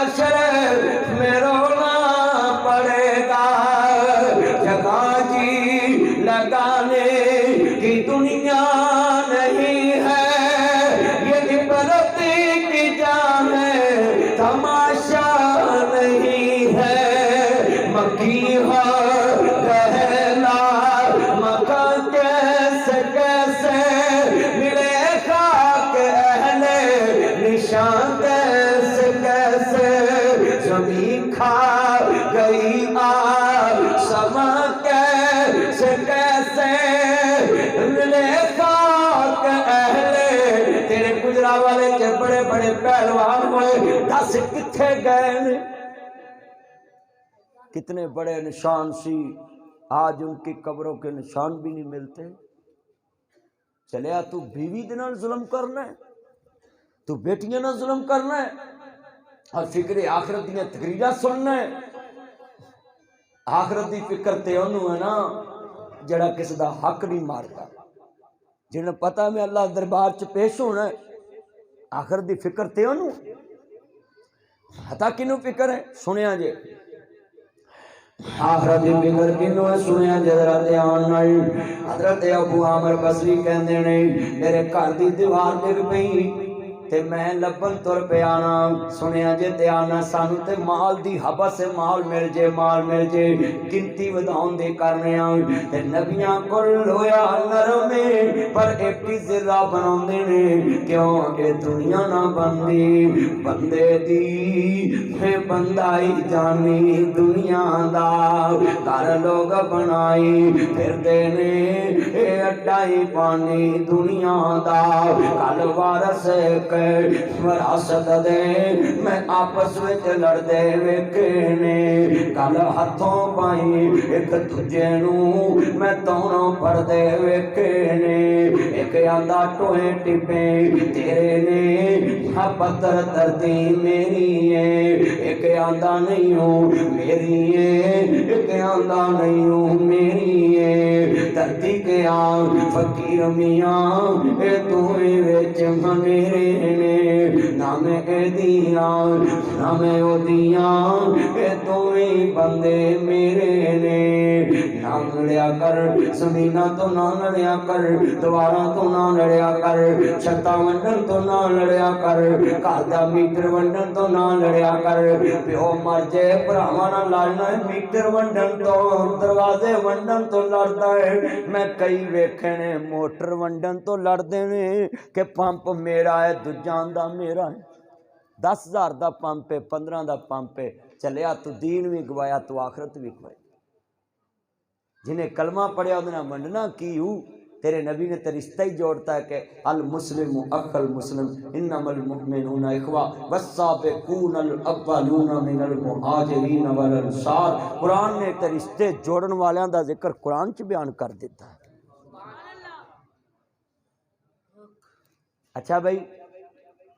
हशर में रोना पड़ेगा। जगह जी लगाने की दुनिया नहीं है, ये इबरत की जान है, तमाशा नहीं है। मक्की हो गहला मक्का कैसे कैसे मिले खाक अहले निशान कैसे कैसे ज़मीन खा गई समा कैसे कैसे मिले खाक अहले तेरे गुजरा वाले के बड़े बड़े पहलवान हुए, दस किथे गए ने। कितने बड़े निशान सी, आज उनकी कब्रों के निशान भी नहीं मिलते। चलिया तू बीवी दे नाल जुल्म करना है, तू बेटियां नाल जुल्म करना है और फिक्रे आखिरत दी तकरीरां सुनना है। आखिरत दी फिक्र ते ओनू है ना जड़ा किसी दा हक नहीं मारता, जिन्हें पता मैं अल्लाह दरबार च पेश होना है। आखिरत दी फिक्र ते ओनू पता किनू फिक्र है। सुनिया जे आखिरत दी फिक्र किनू है, सुनिया जे जरा ध्यान नाल। हजरत अबू आमिर बसरी कहंदे ने मेरे घर दी दीवार डिग पई ते मैं लभन तुर पिया ना। सुनिया जे ध्यान सानू ते माल दी हबस है, माल मिल जे गिनती वधाउण दे करने ते नबियां कोल होया नरम पर एक ही जिरा बनाउंदे ने। क्यों ये दुनिया ना बनदी, बंदे दी है बंदाई जानी दुनिया दा। घर लोग बनाई फिरदे ने ए अड्डाई पानी दुनिया दा। कल वारस विरासत दे मैं आपस में लड़दे वेखे ने। कल हथों पाई एक दूजे नू मैं तौणों पड़दे वेखे ने। एक आंदा टोए टिपे तेरे ने हा पत्थर धरती मेरी है, एक आंदा नहीं हूँ मेरी है, एक आंदा नहीं हूँ मेरी है। धरती के फकीर मियाँ ए तू विच मेरे ने। ना मैं एदिया ना मैं ओदिया ए तू ही बंदे मेरे ने। ना लड़िया कर जमीना तो ना लड़िया कर, दीवारा तो ना लड़िया कर, छत्ता वंडन तो ना लड़िया कर, घर दा मीटर वंडन तो ना लड़िया कर। प्यो मर जाए भरावां नाल लड़ना है, मीटर वंडन तो दरवाजे वंडन तो लड़दा है। मैं कई वेखे ने मोटर वंडन तो लड़दे ने कि पंप मेरा है दूजा आंदा मेरा है। 10,000 का पंप है, 15 का पंप है। चलिया तू दीन भी गवाया, तू आखरत भी गवाई। जिन्हें कलमा पढ़िया उन्हें वंडना की हूँ। तेरे नबी ने तो रिश्ता ही जोड़ता है कि अल मुस्लिम अखल मुस्लिम इन्नमल मुमिनून इखवा वस्साबिकूनल अव्वलून मिनल मुहाजिरीन वल अंसार। कुरान ने तो रिश्ते जोड़न वालियां दा जिक्र कुरान च बयान कर दिता है। अच्छा भाई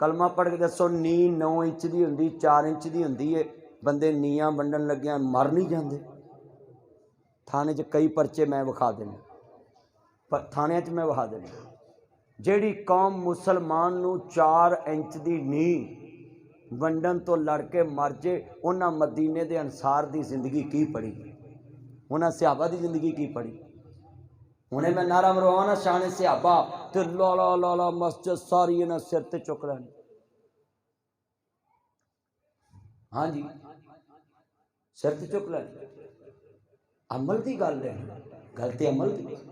कलमा पढ़ के दसो, नी 9 इंच की होंगी, 4 इंच की होंगी है। बंदे नीयां वंडन लग्या मर नहीं जाते। थाने च कई परचे मैं विखा देने, पर थाने च मैं विखा देने। जेड़ी कौम मुसलमान नू 4 इंच की नी वंडन तो लड़ के मर जे, उन्हें मदीने के अंसार की जिंदगी की पढ़ी, उन्हें सहाबा की जिंदगी की पढ़ी। उन्हें मैं नारा मरवाना शाने सहाबा तो लाला लाला मस्जिद सारी इन्हें सिर ते चुक लैनी। हाँ जी सिर ते चुक लैनी। अमल की गल है, गल तो अमल की।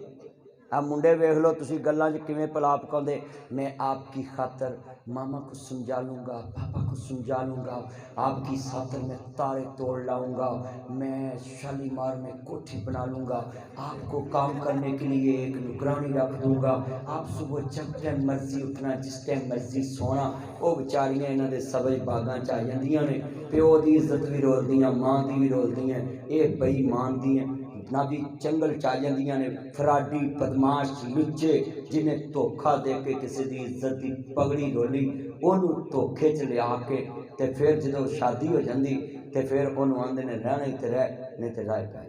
आ मुंडे वेख लो तुसी गल्लां च किवें पलाप पाउंदे। मैं आपकी खातर मामा को समझा लूँगा, पापा को समझा लूँगा, आपकी खातर मैं तारे तोड़ लाऊंगा, मैं शालीमार में कोठी बना लूँगा, आपको काम करने के लिए एक नुकरानी रख दूँगा, आप सुबह जब टाइम मर्जी उठना जिस टाइम मर्जी सोना। वो बेचारियां इन्हां दे सबज बागां च आ जांदियां ने, प्यो की इज्जत भी रोलदियां, मां की भी रोलदियां, ये बेईमान दियां ना भी चंगल च आ जांदियां ने। फराडी बदमाश लुच्चे जिन्हें धोखा दे के किसी की इज्जत की पगड़ी रोली, उन्होंने धोखे च लिया के ते फिर जो शादी हो जाती तो फिर उन्होंने आंदे ने रहना ही तो रह, नहीं तो रह पै।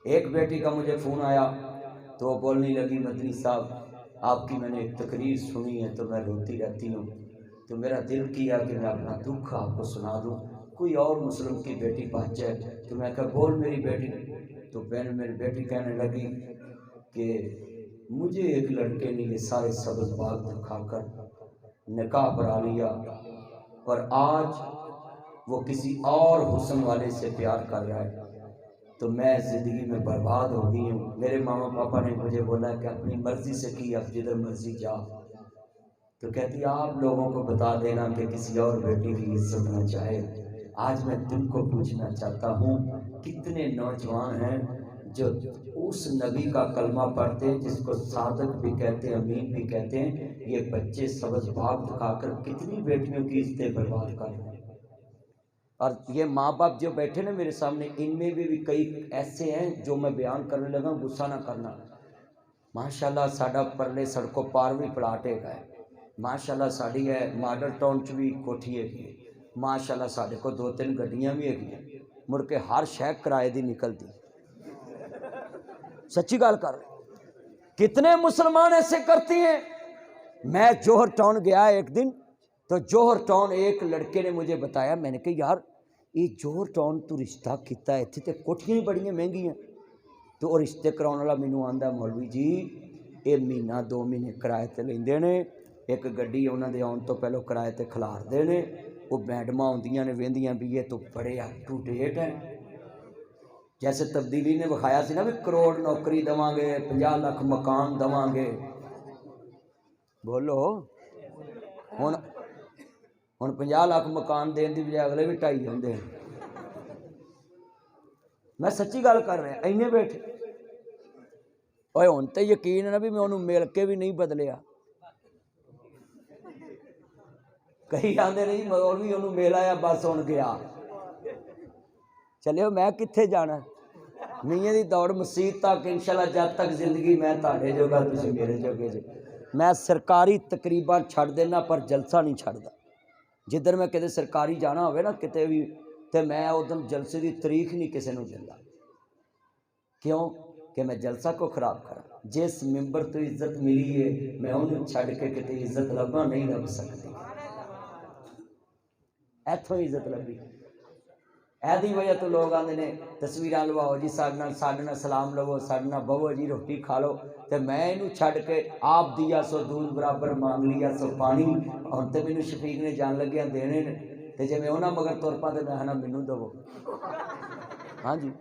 एक बेटी का मुझे फ़ोन आया तो वो बोलने लगी, मदनी साहब आपकी मैंने एक तकरीर सुनी है तो मैं रोती रहती हूँ, तो मेरा दिल किया कि मैं अपना दुख आपको सुना दूँ। कोई और मुस्लिम की बेटी पहुँच जाए तो मैं कहा बोल मेरी बेटी। तो बहन मेरी बेटी कहने लगी कि मुझे एक लड़के ने ये सारे सब्ज़ बाग दिखाकर निकाह पढ़ा लिया और आज वो किसी और हुस्न वाले से प्यार कर रहा है, तो मैं ज़िंदगी में बर्बाद हो गई हूँ। मेरे मामा पापा ने मुझे बोला कि अपनी मर्ज़ी से की, अब जिधर मर्ज़ी जा। तो कहती आप लोगों को बता देना कि किसी और बेटी की इज्जत न चाहे। आज मैं तुमको पूछना चाहता हूँ, कितने नौजवान हैं जो उस नबी का कलमा पढ़ते हैं जिसको सादक भी कहते हैं, अमीन भी कहते हैं, ये बच्चे सब्ज़ बाग दिखाकर कितनी बेटियों की इज्जतें बर्बाद कर रहे हैं। और ये माँ बाप जो बैठे ना मेरे सामने, इनमें भी कई ऐसे हैं जो मैं बयान करने लगा, गुस्सा ना करना। माशाल्लाह साडा परले सड़कों पार भी प्लाट है, माशाल्लाह साड़ी है मॉडल टाउन च भी कोठी है, माशाल्लाह साढ़े को 2-3 गड्डियां भी है, मुड़ के हर शह किराए की निकलती। सच्ची गल कर रहे, कितने मुसलमान ऐसे करती हैं। मैं जौहर टाउन गया एक दिन, तो जौहर टाउन एक लड़के ने मुझे बताया, मैंने कहा यार ये जौहर टाउन तू रिश्ता किया, इत्थे तो कोठियां ही बड़ियां महंगियां। तो वो रिश्ते कराने वाला मैनू आंदा मौलवी जी ये महीना 2 महीने किराए ते लेंदे ने, एक गड्डी उन्होंने आने तो पहले किराए ते खिलारते हैं, वो मैडमां आउंदियां ने वेंदियां भी ये तो बड़े अप टू डेट हैं। जैसे तब्दीली ने विखाया सी ना भी करोड़ नौकरी देवांगे, 50 लाख मकान देवांगे, बोलो हुण 50 लाख मकान देने की बजाय अगले भी 2.5 होंगे। मैं सच्ची गल कर रहा, इन्ने बैठे ओए हुण तो यकीन है ना भी मैं उन्होंने मिल के भी नहीं बदलिया। कई आंदे नहीं मौलवी उन्होंने मिल आया बस हुण गया, चलियो मैं कित्थे जाना। मियाँ दी दौड़ मसीत तक इंशाअल्लाह, जब तक जिंदगी मैं तुहाडे जोगा तुसीं मेरे जोगे जे। मैं सरकारी तकरीबा छड्ड देना पर जलसा नहीं छड्डदा। जिधर मैं किते सरकारी जाना होवे ना किते भी, तो मैं उधर जलसे की तारीख नहीं किसी को दिंदा। क्यों कि मैं जलसा को खराब करा। जिस मैंबर तो इज्जत मिली है मैं उन्होंने छड्ड के किते इज्जत लभा नहीं लभ सकती, इत्थों इज्जत लभी। ऐदी वजह तो लोग आते ने तस्वीर लवाओ जी, साढ़े नाल सलाम लवो, साढ़े नाल बवो जी, रोटी खा लो, तो मैं इनू छड्ड के आप दिया सो दूध बराबर मांग लिया सो पानी। और तो मैनू शफीक ने जान लग्या देने ने, तो जे मैं उन्होंने मगर तुर पा तो मैं ना मैनू दवो। हाँ जी,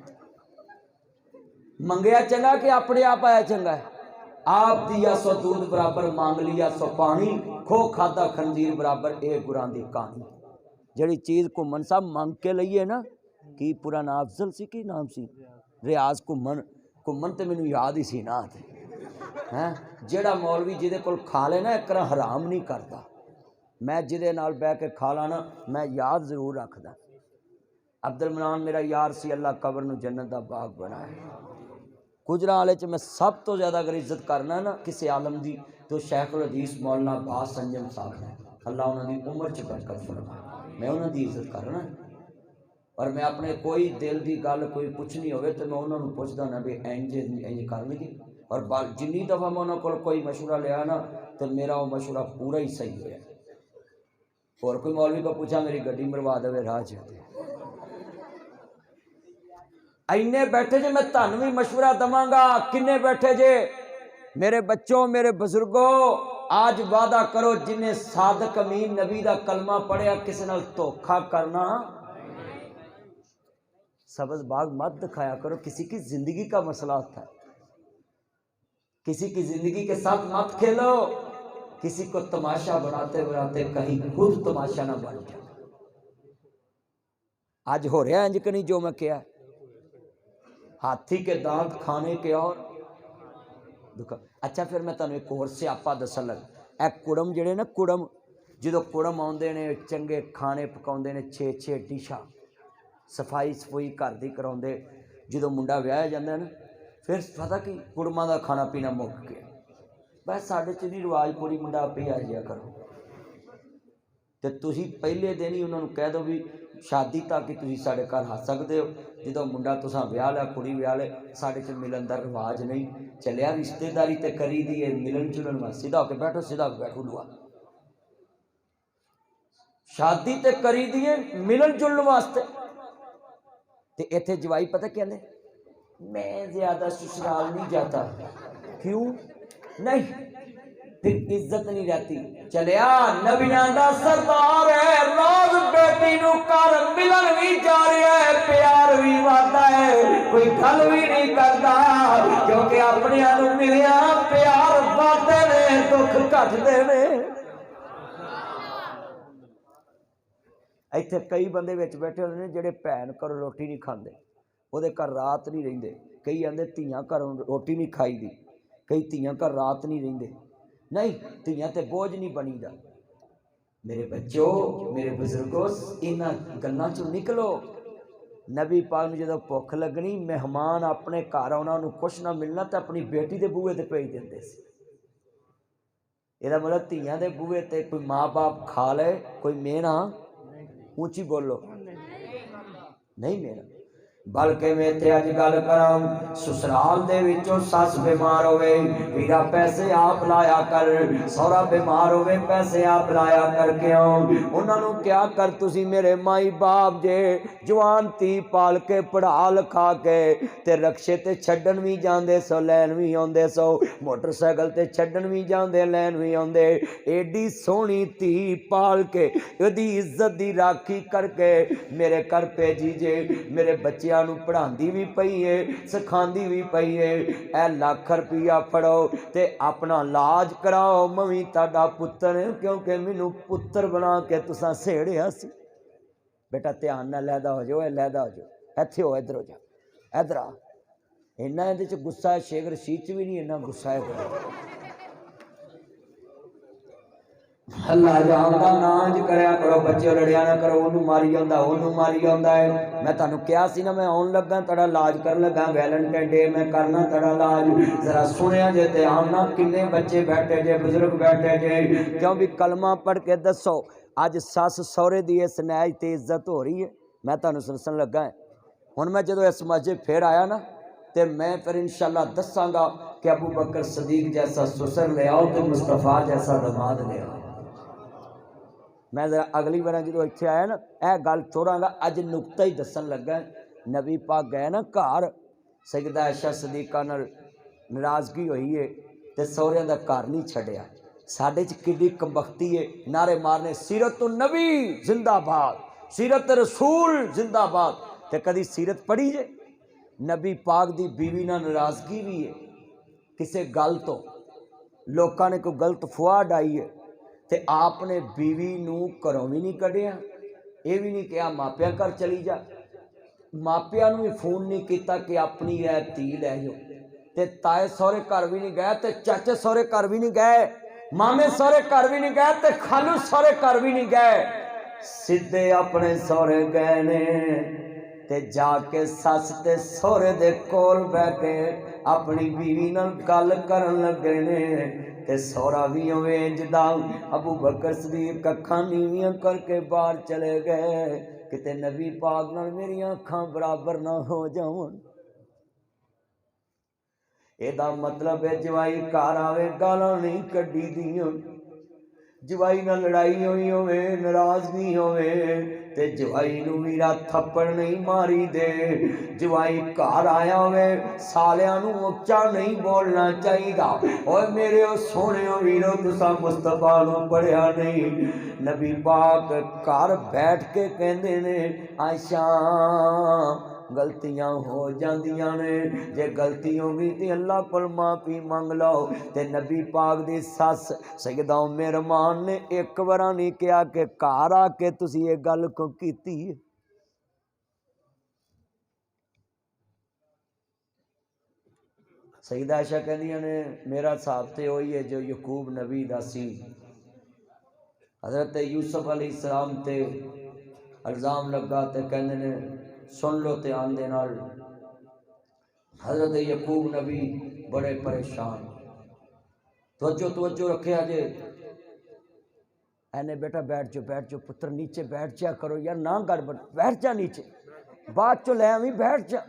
मंगया चंगा कि अपने आप आया चंगा है। आप दिया सो दूध बराबर मांग लिया सो पानी, खो खादा खंजीर बराबर ए गुरां दी कहानी। जड़ी चीज़ घुमन साहब मंग के लईए ना, की पूरा नाम अफजल सी की नाम सी, रियाज घुमन, घुमन तो मैनू याद ही सी ना है। जेड़ा मौलवी जिदे कोल खा लेना एक तरह हराम नहीं करता, मैं जिदे नाल बह के खा लाना मैं याद जरूर रखदा। अब्दुल मनान मेरा यार सी, अल्लाह कबर नूं जन्नत दा बाग बनाए। गुजरां वाले च मैं सब तो ज़्यादा अगर इज्जत करना ना किसी आलम की, तो शेखुल हदीस मौलाना अब्बास संजम साहब ने, अल्लाह उन्होंनी उम्र च बरकत फरमाए। मैं उन्होंने इज्जत करना, और मैं अपने कोई दिल की गल कोई पुछनी हो तो मैं उन्होंने पुछदा ना भी इंज इंज कर लगी। और जिन्नी दफ़ा मैं उन्होंने को कोई मशवरा लिया ना, तो मेरा वो मशवरा पूरा ही सही होया। और कोई मौलवी को पूछा मेरी गड्डी मरवा दे राह च, इन्ने बैठे जे मैं तुहानू भी मशवरा दवांगा। किन्ने बैठे जे मेरे बच्चों, मेरे बुजुर्गों, आज वादा करो जिन्हें सादक अमीन नबी का कलमा पढ़िया किसी नाल धोखा करना। सब्ज़ बाग मत दिखाया करो, किसी की जिंदगी का मसला होता है, किसी की जिंदगी के साथ मत खेलो। किसी को तमाशा बनाते बनाते कहीं खुद तमाशा ना बन जाए। आज हो रहा इंज कि नहीं जो मैं कहा, हाथी के दांत खाने के और दुख। अच्छा फिर मैं तुहानू एक होर स्यापा दसन लग, ए कुड़म जेडे ना कुड़म, जो कुड़म आउंदे ने चंगे खाने पकाउंदे ने, 6-6 डिशा, सफाई सफूई घर दी कराउंदे, जो मुंडा विआया जांदा ना फिर पता कि कुड़मां दा खाना पीना मुक गया। बस साडे च नहीं रिवाज, पूरी मुंडा आपे ही आ जाया करो। तो तुसी पहले दिन ही उन्होंने कह दो भी शादी तक ही तुसी साढ़े घर आ सकते हो, जो मुंडा तुसा ब्याह लिया कुड़ी ब्याह ले, साढ़े च मिलन का रिवाज नहीं चलिया, रिश्तेदारी तो करी दी है मिलन जुलन वास्ते, सीधा होके बैठो सीधा होके बैठो लुआ, शादी तो करी दी है मिलन जुलन वास्ते। ते इत्थे जवाई पता कहते मैं ज्यादा ससुराल नहीं जाता, क्यों नहीं, फिर इज्जत नहीं रहती। चलिया नबियां दा सरदार है, रोज बेटी नू घर मिलन भी जा रहा है, प्यार भी वादा है, कोई गल भी नहीं करता, क्योंकि अपने नू मिलिया प्यार वादे ने दुख घटदे ने। इत्थे कई बंदे विच बैठे होंदे ने जिहड़े भैन घरों रोटी नहीं खांदे, ਉਹਦੇ ਘਰ रात नहीं रहिंदे, कई आंदे ਧੀਆਂ घरों रोटी नहीं खाई दी, कई ਧੀਆਂ घर रात नहीं रहिंदे, नहीं ਧੀਆਂ ते बोझ नहीं बनीदा। मेरे बच्चों मेरे बुजुर्गों इन्हां गल्लां चों निकलो। नबी पाक नूं जदों भुख लगनी मेहमान अपने घर आउणा उन्होंने कुछ ना मिलना तो अपनी बेटी के बूहे ते भेज दिंदे सी। इहदा मतलब ਧੀਆਂ दे बूहे ते कोई माँ बाप खा ले, कोई मेना ऊंची बोलो नहीं मेरा, बल्कि मैं इत्थे अज गल करां ससुराल दे विचों सस बीमार होवे वीरा पैसे आप लाया कर, सौरा बीमार होवे पैसे आप लाया करके आओ, उन्होंने क्या कर तुसी मेरे माई बाप जे जवान धी पाल के पढ़ा लिखा के ते रक्शे ते छड्डन भी जांदे सो लैन भी आउंदे सो, मोटरसाइकिल ते छड्डन भी जांदे लैन भी आउंदे, एडी सोहनी धी पाल के ओदी इज्जत दी राखी करके मेरे घर भेजी जे, मेरे बच्चे पढ़ाती भी पई है सिखाती भी पई है, ए लाख रुपया फड़ो ते अपना इलाज कराओ, मवी ताड़ा पुत्र क्योंकि मैनू पुत्र बना के तुसा सेड़िया सी। बेटा ध्यान नाल लैदा हो जाओ, लैदा हो जाओ, इत्थे हो इधर हो जा, इधर आ, इन्ना इहदे च गुस्सा है, शेख रशीद च भी नहीं इन्ना गुस्सा है। अल्लाह जानदा नाज करया करो, बच्चे लड़िया ना करो, ओनू मारी जांदा ओनू मारी जांदा है। मैं तुहानू कहा सी ना मैं आउण लगा तुहाडा इलाज कर लगा, वैलेंटाइन डे मैं करना तुहाडा इलाज, जरा सुनिया जे ध्यान नाल, किन्ने बच्चे बैठे जे बुजुर्ग बैठे जे, क्यों भी कलमा पढ़ के दसो अज सस सौरे दी इस नैज ते इज्जत हो रही है। मैं तुहानू सुनसन लगा है, हुण मैं जदों इस मस्जिद फिर आया ना तो मैं फिर इंशाअल्लाह दसांगा कि अबू बकर सदीक जैसा ससुर ले आओ तो मुस्तफा जैसा दमाद ले आओ। मैं जरा अगली बार जो इत्थे आया ना यह गल छोड़ांगा, अज नुकता ही दसन लगा। नबी पाक गए ना घर, सैयदा आयशा सदीका नाल नाराज़गी हुई है तो सौरियां दा घर नहीं छड्डिया। साडे च किड्डी कमबख्ती है, नारे मारने सीरत नबी जिंदाबाद, सीरत रसूल जिंदाबाद, तो कदी सीरत पढ़ी जे? नबी पाक दी बीवी नाल नाराज़गी भी है किसी गल तो, लोगों ने कोई गलत फुआ डाई है ते आपने बीवी नू घरों भी नहीं कढ़िया, ये भी नहीं कहा मापिया घर चली जा, मापिया नू भी फोन नहीं किया कि अपनी है धी लै जाओ, ते ताए सौरे घर भी नहीं गए, ते चाचे सौरे घर भी नहीं गए, मामे सौरे घर भी नहीं गए, ते खालू सौरे घर भी नहीं गए, सीधे अपने सौरे गए ने ते जाके सस ते सौरे दे कोल बैठे अपनी बीवी नाल गल करन लगे ने, ते सौरा भी इंजदा अबू बकर सदीक अखां नीवियां करके बाहर चले गए, किते नबी पाक नाल मेरियां अखां बराबर ना हो जावन। एदा मतलब है जवाई घर आवे गालां नहीं कड्डी दियां, जवाई नाल लड़ाई होई होवे नाराजगी होवे ते जवाई नू वीरा थप्पड़ नहीं मारी दे, जवाई घर आया होवे सालियां नू उच्चा नहीं बोलना चाहिदा। ओए मेरे सोने वीरो तुसा मुस्तफा नू पढ़िया नहीं, नबी पाक घर बैठ के कहंदे ने आयशा गलतियां हो जांदियां ने, जे गलती हो गई तो अल्लाह कोल माफी मंग लो। ते नबी पाक दी सस सैयदा उम्मे रहमान ने एक बार नहीं कहा कि घर आके तुसी ये गल क्यों कीती है। सैयदा आयशा कहंदियां ने मेरा हिसाब तो वही है जो यकूब नबी दा सी, हज़रत यूसुफ अलैहिस्सलाम ते इल्ज़ाम लगा तो कहंदे ने सुन लो ध्यान दे नाल, हज़रत यकूब नबी बड़े परेशान, तवज्जो तवज्जो रखे जे एने बेटा बैठ जाओ पुत्र नीचे बैठ जा करो यार ना गड़बड़ बैठ जा नीचे बाद चो ले आवी बैठ जा